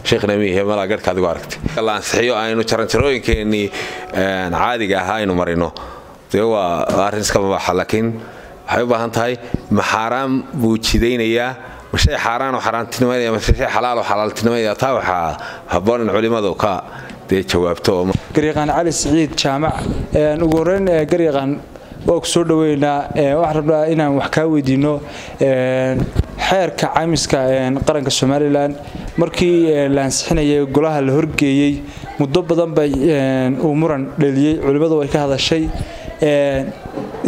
sheekhna miyahay mala garhka adigu aragtay la ansixiyo aynu jaranjarooyinkeennii caadiga ahaa aynu marino dee waa arrin iska mabaaxa laakiin waxay u baahan tahay ma xaaraan buu jidaynayaa ma shay xaaraan oo xaaraantinimaynaya ma shay xalaal oo xalaaltinimaynaya taa waxaa habboon in culimmadu ka dee jawaabto garyaqaan cali siciid jaamac ugu horreyn garyaqaan waa ku soo dhaweynaa waxaan rabnaa inaan wax kaa weydiino xeerka caymiska qaranka Soomaaliland markii la ansixinayay golaha la horgeeyay muddo badan bay uu muran dhaliyay culimadu way ka hadashay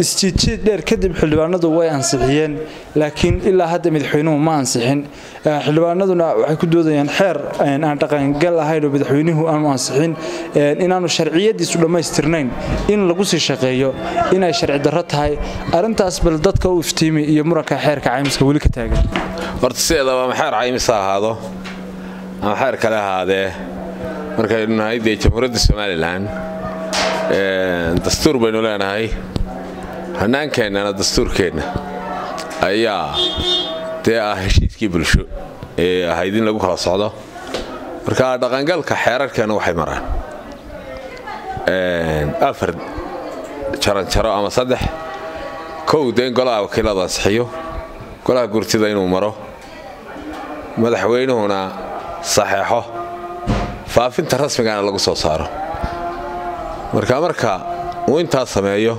isjiid dheer kadib xildhibaanadu way ansixiyeen laakiin ilaa hadda madaxweynuhu ma ansixin xildhibaanaduna waxay ku doodayaan xeer aan dhaqangal ahayn oo madaxweynuhu aanu ansixin inaanu sharciyadiisu dhamaystirnayn in lagu sii shaqeeyo inay sharci darro tahay arintaas bal dadka u iftiimi iyo muranka xeerka caymiska wali ka taagan horta sideedaba ma xeer caymis ahaado ama xeer kale ahaadee markaynu nahay dee jamhuuriyadda Soomaaliland dastuur baynu leenahay hannaankeenana dastuurkeenna ayaa dee ah heshiiskii bulsho ee ahayd in lagu kala socdo marka dhaqangalka xeerarkeena waxay maraan afar jaranjaro ama saddex kow deen golaha wakiilada ansixiyo golaha gurtida inuu maro madaxweynuhuna saxeexo faafinta rasmigaana lagu soo saaro marka uu intaas sameeyo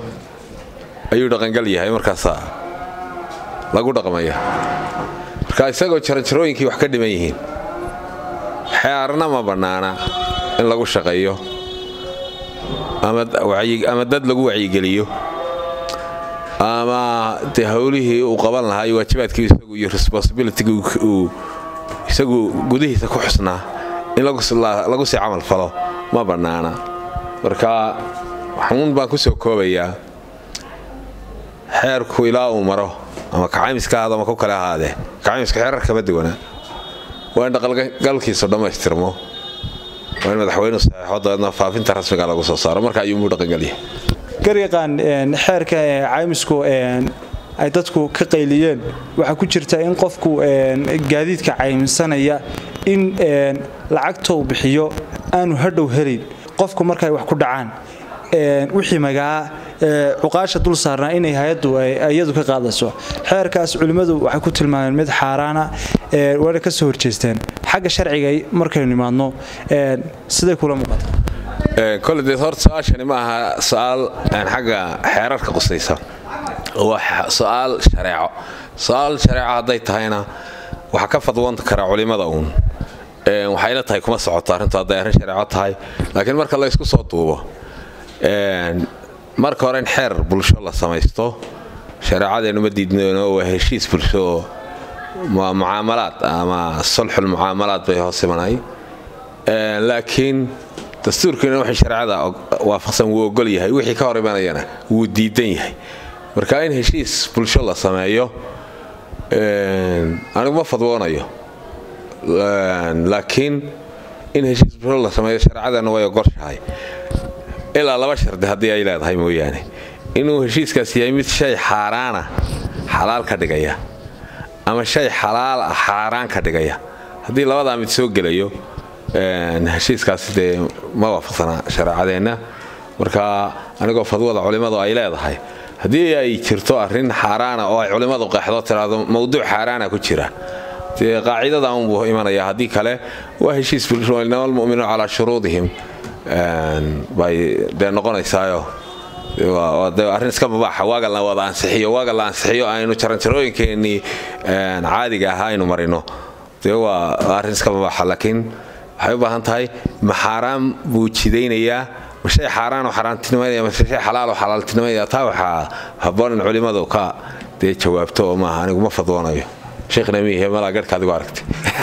ayuu dhaqangal yahay markaasa lagu dhaqmaya marka isagoo jaranjarooyinkii wax ka dhiman yihiin xeerna ma bannaana in lagu shaqeeyo ama dad lagu wacyigeliyo ama dee howlihii uu qaban lahaa iyo waajibaadkii isagu iyo responsibility isagu gudihiisa ku xusnaa in lagu sii camal falo ma bannaana marka waxaan baan ku soo koobayaa xeerku ilaa uu maro ama kacaymiska ahaado ama ku kale ahaadee kacaymiska xeerar kama duwana waa in dhaqangalkiisu dhammaystirmo waa in madaxweynuhu saxeexo dabeedna faafinta rasmiga lagu soo saaro marka ayuu dhaqangalyahay garyaqaan xeerka caymisku ay dadku ka qayliyeen waxa ku jirta in qofku gaadiidka caymisanaya in lacagta uu bixiyo aanu hadhow helin qofku markay wax ku dhacaan wixii magaa cuqaasha dul saarnaa inay hay'addu iyadu ka qaadaso xeerkaas culimadu waxay ku tilmaameen mid xaaraana wada ka soo horjeesteen xagga sharciga markay nimaadno sidee kula muuqataa kolleed horta su'aashani ma aha su'aal xagga xeerarka qusaysa waa su'aal shareeco hadday tahayna waxa ka fadwan kara culimada waxayna tahay kuma socoto arrintu hadday arrin shareeco tahay laakiin marka la isku soo duubo marka hore in xeer bulsho la samaysto shareecadeenu ma diidnayno waa heshiis bulsho mucaamalaad ama sulxul mucaamalaad bay hoos imanay laakiin dastuurkeena wixii shareecada waafaqsan wuu ogol yahay wixii ka hor imanayana wuu diidan yahay marka in heshiis bulsho la sameeyo anigu ma fadwoonayo laakiin in heshiis bulsho la sameeyo shareecadana way ogoshahay ilaa laba shardi haddii ay leedahay mooyaane inuu heshiiskaas yahay mid shay xaaraana xalaal ka dhigaya ama shay xalaal ah xaaraan ka dhigaya haddii labadaa mid soo gelayo heshiiskaasi dee ma waafaqsana shareecadeenna marka anigoo fadwada culimmadu ay leedahay haddii ay jirto arrin xaaraana oo ay culimmadu qeexdo tiraahdo mawduuc xaaraana ku jira dee qaacidada unbuu imanaya haddii kale waa heshiis bulsho inama almu'minuuna calaa shuruudihim bay dee noqonaysaayo arrin iska mabaaxa waaga la wada ansixiyo aynu jaranjarooyinkeennii caadiga ahaa aynu marino dee waa arrin iska mabaaxa laakiin waxay u baahan tahay ma xaaraan buu jidaynayaa ma shay xaaraan oo xaaraantinimaynaya ma shay xalaal oo xalaaltinimaynaya taa waxaa habboon in culimmadu ka dee jawaabto oo maaha anigu ma fadwoonayo sheekhna miyahay mala garhka adigu aragtay